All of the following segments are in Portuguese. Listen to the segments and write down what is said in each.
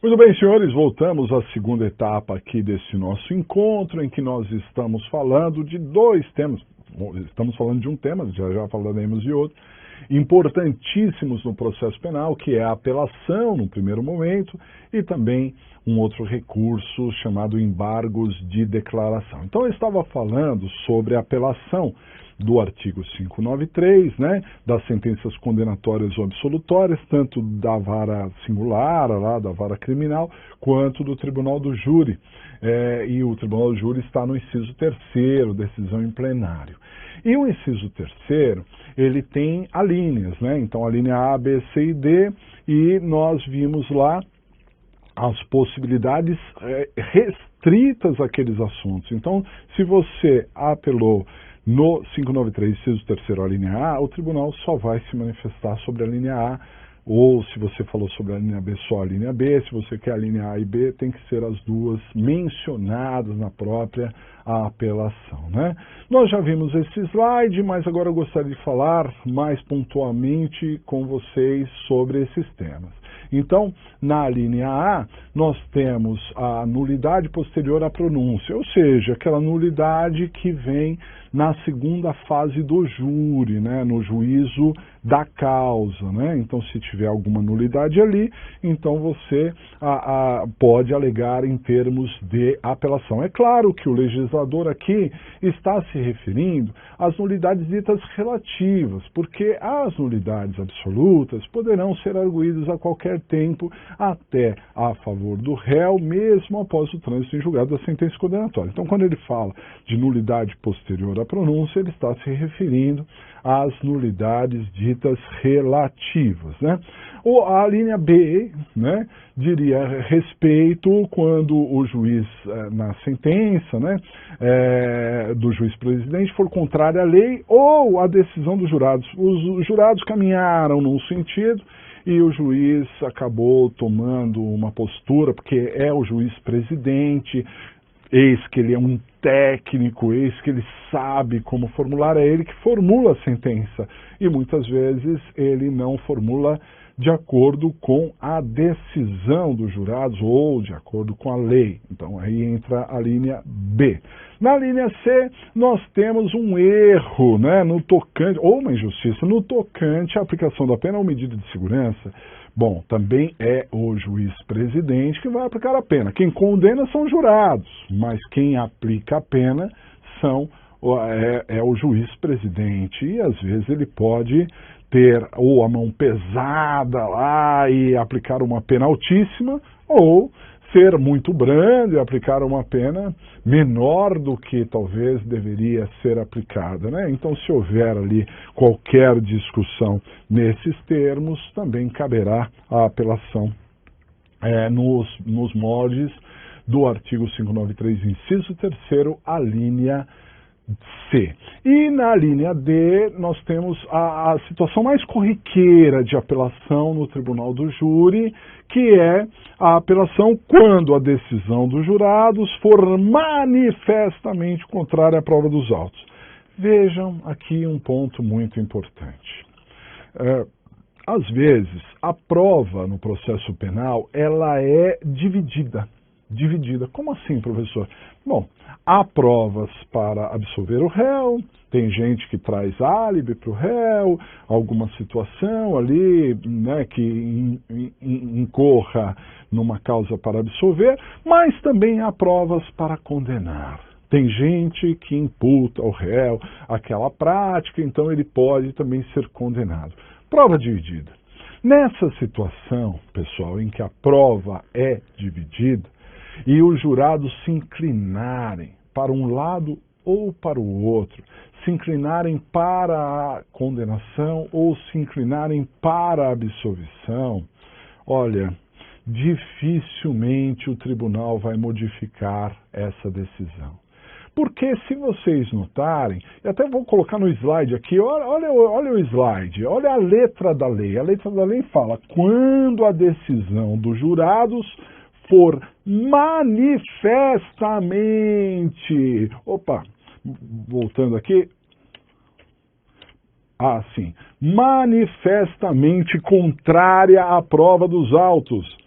Muito bem, senhores, voltamos à segunda etapa aqui desse nosso encontro, em que nós estamos falando de dois temas. Estamos falando de um tema, já falaremos de outro, importantíssimos no processo penal, que é a apelação no primeiro momento e também um outro recurso chamado embargos de declaração. Então eu estava falando sobre a apelação do artigo 593, né, das sentenças condenatórias ou absolutórias, tanto da vara singular, lá, da vara criminal, quanto do tribunal do júri. E o tribunal do júri está no inciso 3º, decisão em plenário. E o inciso 3º, ele tem alíneas, né? Então, a linha A, B, C e D, e nós vimos lá as possibilidades restritas àqueles assuntos. Então, se você apelou no 593, inciso 3º, a linha A, o tribunal só vai se manifestar sobre a linha A, ou se você falou sobre a linha B, só a linha B. Se você quer a linha A e B, tem que ser as duas mencionadas na própria apelação, né? Nós já vimos esse slide, mas agora eu gostaria de falar mais pontualmente com vocês sobre esses temas. Então, na linha A, nós temos a nulidade posterior à pronúncia, ou seja, aquela nulidade que vem na segunda fase do júri, né, no juízo da causa, né? Então, se tiver alguma nulidade ali, então você pode alegar em termos de apelação. É claro que o legislador aqui está se referindo às nulidades ditas relativas, porque as nulidades absolutas poderão ser arguídas a qualquer tempo, até a favor do réu, mesmo após o trânsito em julgado da sentença condenatória. Então, quando ele fala de nulidade posterior à pronúncia, ele está se referindo às nulidades ditas relativas, né? Ou a linha B, né, diria respeito quando o juiz, na sentença, né, do juiz presidente, for contrária à lei ou à decisão dos jurados. Os jurados caminharam num sentido e o juiz acabou tomando uma postura, porque é o juiz presidente, eis que ele é um técnico, eis que ele sabe como formular, é ele que formula a sentença. E muitas vezes ele não formula de acordo com a decisão dos jurados ou de acordo com a lei. Então aí entra a linha B. Na linha C, nós temos um erro, né, no tocante, ou uma injustiça, no tocante à aplicação da pena ou medida de segurança. Bom, também é o juiz presidente que vai aplicar a pena. Quem condena são os jurados, mas quem aplica a pena é o juiz presidente. E às vezes ele pode ter ou a mão pesada lá e aplicar uma pena altíssima, ou ser muito brando e aplicar uma pena menor do que talvez deveria ser aplicada, né? Então, se houver ali qualquer discussão nesses termos, também caberá a apelação nos moldes do artigo 593, inciso 3º, a linha C. E na linha D, nós temos a situação mais corriqueira de apelação no tribunal do júri, que é a apelação quando a decisão dos jurados for manifestamente contrária à prova dos autos. Vejam aqui um ponto muito importante. Às vezes, a prova no processo penal, ela é dividida. Como assim, professor? Bom, há provas para absolver o réu, tem gente que traz álibi para o réu, alguma situação ali, né, que incorra numa causa para absolver, mas também há provas para condenar. Tem gente que imputa ao réu aquela prática, então ele pode também ser condenado. Prova dividida. Nessa situação, pessoal, em que a prova é dividida, e os jurados se inclinarem para um lado ou para o outro, se inclinarem para a condenação ou se inclinarem para a absolvição, olha, dificilmente o tribunal vai modificar essa decisão. Porque se vocês notarem, e até vou colocar no slide aqui, olha o slide, olha a letra da lei. A letra da lei fala, quando a decisão dos jurados for manifestamente, voltando aqui, sim, manifestamente contrária à prova dos autos.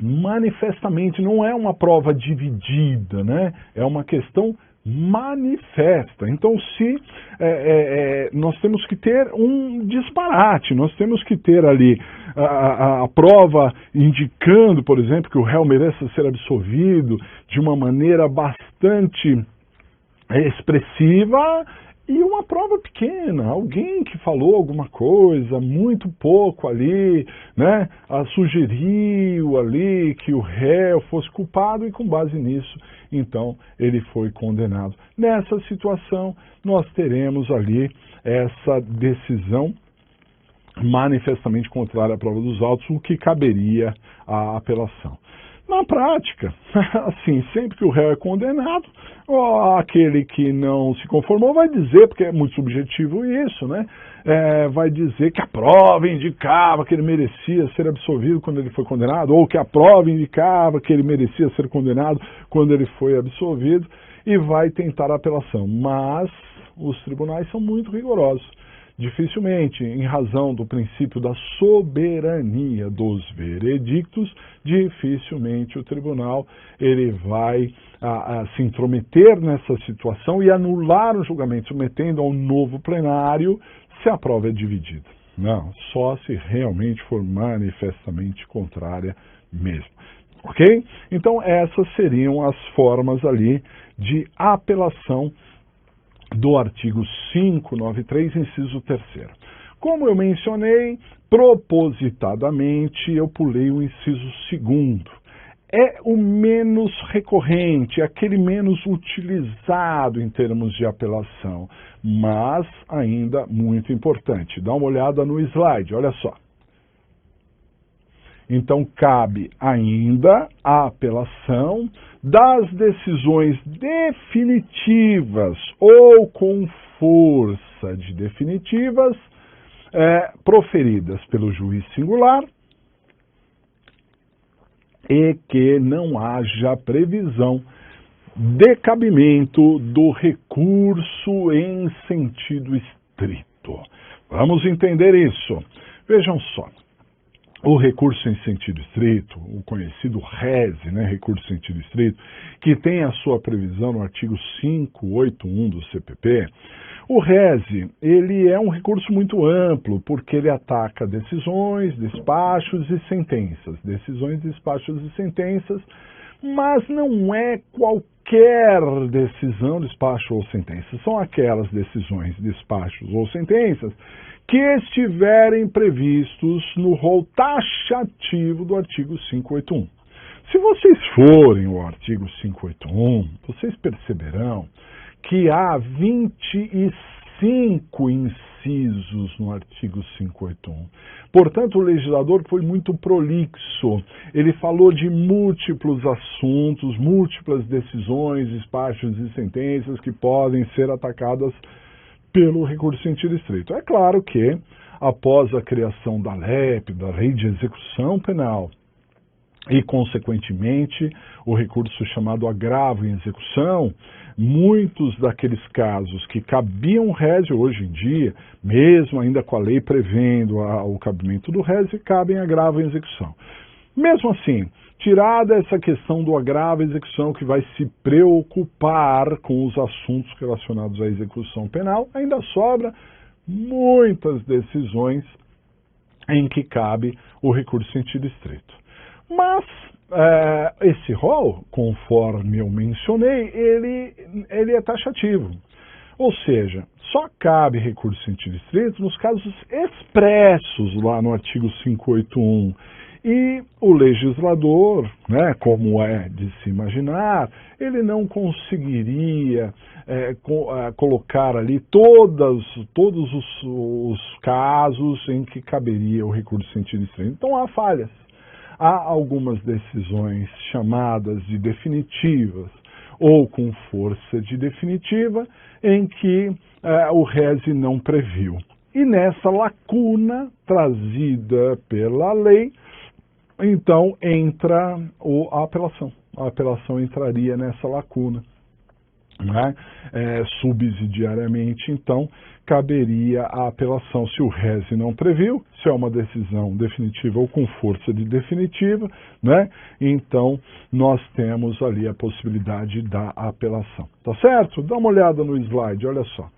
manifestamente, não é uma prova dividida, né? É uma questão manifesta. Então, se nós temos que ter um disparate, nós temos que ter ali a prova indicando, por exemplo, que o réu mereça ser absolvido de uma maneira bastante expressiva, e uma prova pequena, alguém que falou alguma coisa, muito pouco ali, né, sugeriu ali que o réu fosse culpado, e com base nisso, então, ele foi condenado. Nessa situação, nós teremos ali essa decisão manifestamente contrária à prova dos autos, o que caberia à apelação. Na prática, assim, sempre que o réu é condenado, aquele que não se conformou vai dizer, porque é muito subjetivo isso, né? Vai dizer que a prova indicava que ele merecia ser absolvido quando ele foi condenado, ou que a prova indicava que ele merecia ser condenado quando ele foi absolvido, e vai tentar a apelação. Mas os tribunais são muito rigorosos. Dificilmente, em razão do princípio da soberania dos veredictos, dificilmente o tribunal ele vai se intrometer nessa situação e anular o julgamento, submetendo ao novo plenário, se a prova é dividida. Não, só se realmente for manifestamente contrária mesmo. Ok? Então, essas seriam as formas ali de apelação do artigo 593, inciso 3º. Como eu mencionei, propositadamente eu pulei o inciso 2º. É o menos recorrente, aquele menos utilizado em termos de apelação, mas ainda muito importante. Dá uma olhada no slide, olha só. Então, cabe ainda a apelação das decisões definitivas ou com força de definitivas proferidas pelo juiz singular e que não haja previsão de cabimento do recurso em sentido estrito. Vamos entender isso. Vejam só. O recurso em sentido estrito, o conhecido RESE, né, recurso em sentido estrito, que tem a sua previsão no artigo 581 do CPP, o RESE, ele é um recurso muito amplo, porque ele ataca decisões, despachos e sentenças. Decisões, despachos e sentenças, mas não é qualquer decisão, despacho ou sentença. São aquelas decisões, despachos ou sentenças que estiverem previstos no rol taxativo do artigo 581. Se vocês forem ao artigo 581, vocês perceberão que há 25 incisos no artigo 581. Portanto, o legislador foi muito prolixo. Ele falou de múltiplos assuntos, múltiplas decisões, despachos e sentenças que podem ser atacadas pelo recurso em sentido estrito. É claro que, após a criação da LEP, da Lei de Execução Penal, e, consequentemente, o recurso chamado agravo em execução, muitos daqueles casos que cabiam RESE hoje em dia, mesmo ainda com a lei prevendo o cabimento do RESE, cabem agravo em execução. Mesmo assim, tirada essa questão do agravo em execução que vai se preocupar com os assuntos relacionados à execução penal, ainda sobra muitas decisões em que cabe o recurso em sentido estrito. Mas esse rol, conforme eu mencionei, ele é taxativo. Ou seja, só cabe recurso em sentido estrito nos casos expressos lá no artigo 581. E o legislador, né, como é de se imaginar, ele não conseguiria colocar ali todos os casos em que caberia o recurso em sentido estrito. Então há falhas. Há algumas decisões chamadas de definitivas ou com força de definitiva em que o RESE não previu. E nessa lacuna trazida pela lei, então entra a apelação. A apelação entraria nessa lacuna. né, subsidiariamente, então, caberia a apelação se o rese não previu, se é uma decisão definitiva ou com força de definitiva, né, então nós temos ali a possibilidade da apelação. Tá certo? Dá uma olhada no slide, olha só.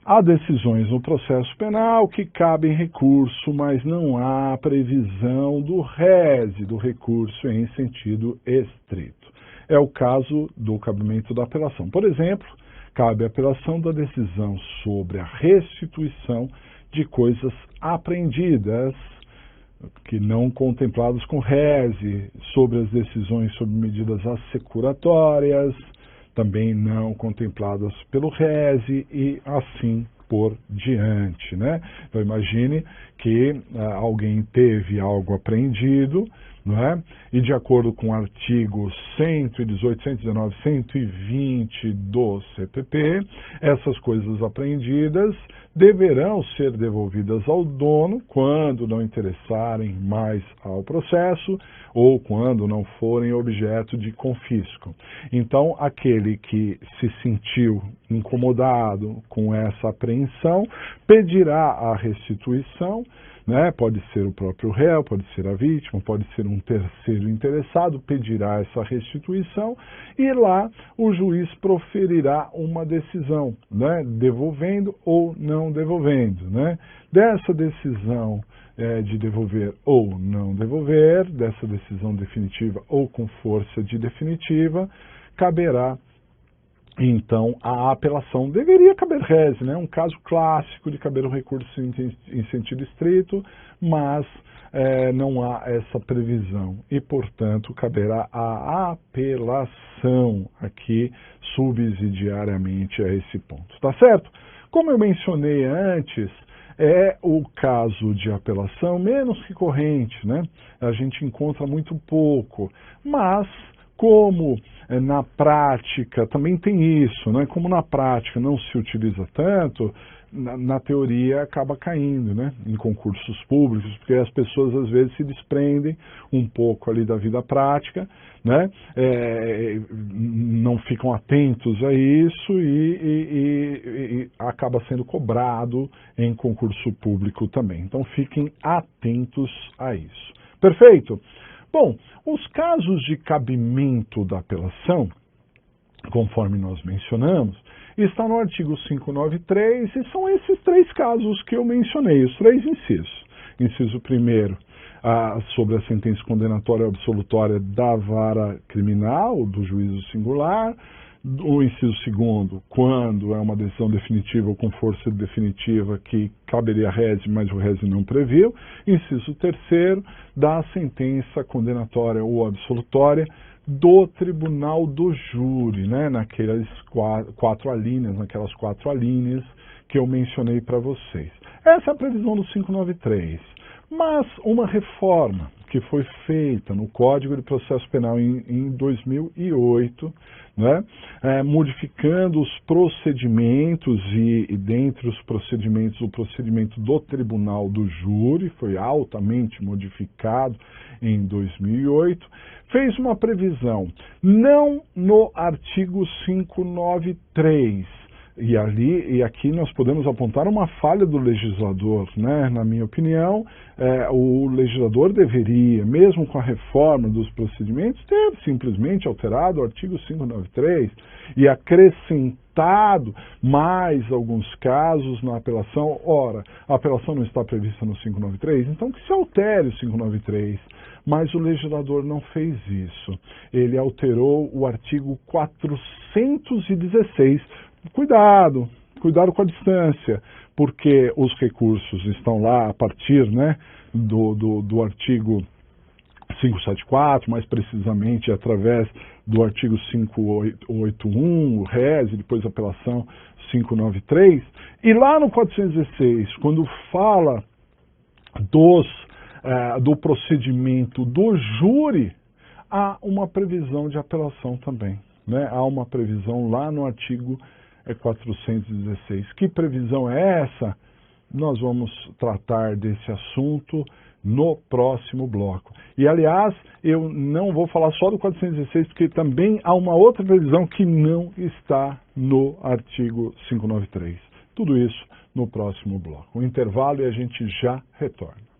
Há decisões no processo penal que cabem recurso, mas não há previsão do rese do recurso em sentido estrito. É o caso do cabimento da apelação. Por exemplo, cabe a apelação da decisão sobre a restituição de coisas apreendidas, que não contempladas com rese, sobre as decisões sobre medidas assecuratórias, também não contempladas pelo rese e assim por diante, né? Então imagine que alguém teve algo apreendido, não é? E de acordo com o artigo 118, 119, 120 do CPP, essas coisas apreendidas deverão ser devolvidas ao dono quando não interessarem mais ao processo ou quando não forem objeto de confisco. Então, aquele que se sentiu incomodado com essa apreensão pedirá a restituição, né? Pode ser o próprio réu, pode ser a vítima, pode ser um terceiro interessado, pedirá essa restituição e lá o juiz proferirá uma decisão, né? Devolvendo ou não devolvendo, né? Dessa decisão de devolver ou não devolver, dessa decisão definitiva ou com força de definitiva, caberá então a apelação. Deveria caber rese, né? Um caso clássico de caber um recurso em sentido estrito, mas não há essa previsão e, portanto, caberá a apelação aqui subsidiariamente a esse ponto. Tá certo? Como eu mencionei antes, é o caso de apelação menos recorrente, né? A gente encontra muito pouco, mas como na prática também tem isso, né? Como na prática não se utiliza tanto, na teoria acaba caindo, né? Em concursos públicos, porque as pessoas às vezes se desprendem um pouco ali da vida prática, né? Não ficam atentos a isso e acaba sendo cobrado em concurso público também. Então fiquem atentos a isso. Perfeito? Bom, os casos de cabimento da apelação, conforme nós mencionamos, está no artigo 593 e são esses três casos que eu mencionei, os três incisos. Inciso 1º, sobre a sentença condenatória ou absolutória da vara criminal, do juízo singular. O inciso 2º, quando é uma decisão definitiva ou com força definitiva que caberia rese, mas o rese não previu. Inciso 3º, da sentença condenatória ou absolutória do tribunal do júri, né, naquelas quatro alíneas que eu mencionei para vocês. Essa é a previsão do 593. Mas uma reforma que foi feita no Código de Processo Penal em 2008, né, modificando os procedimentos e dentre os procedimentos, o procedimento do Tribunal do Júri, foi altamente modificado em 2008, fez uma previsão, não no artigo 593, e aqui nós podemos apontar uma falha do legislador, né? Na minha opinião, o legislador deveria, mesmo com a reforma dos procedimentos, ter simplesmente alterado o artigo 593 e acrescentado mais alguns casos na apelação. Ora, a apelação não está prevista no 593, então que se altere o 593. Mas o legislador não fez isso. Ele alterou o artigo 416. Cuidado com a distância, porque os recursos estão lá a partir, né, do artigo 574, mais precisamente através do artigo 581, o rese, depois a apelação 593, e lá no 416, quando fala do procedimento do júri, há uma previsão de apelação também, né? Há uma previsão lá no artigo 416. Que previsão é essa? Nós vamos tratar desse assunto no próximo bloco. E, aliás, eu não vou falar só do 416, porque também há uma outra previsão que não está no artigo 593. Tudo isso no próximo bloco. Um intervalo e a gente já retorna.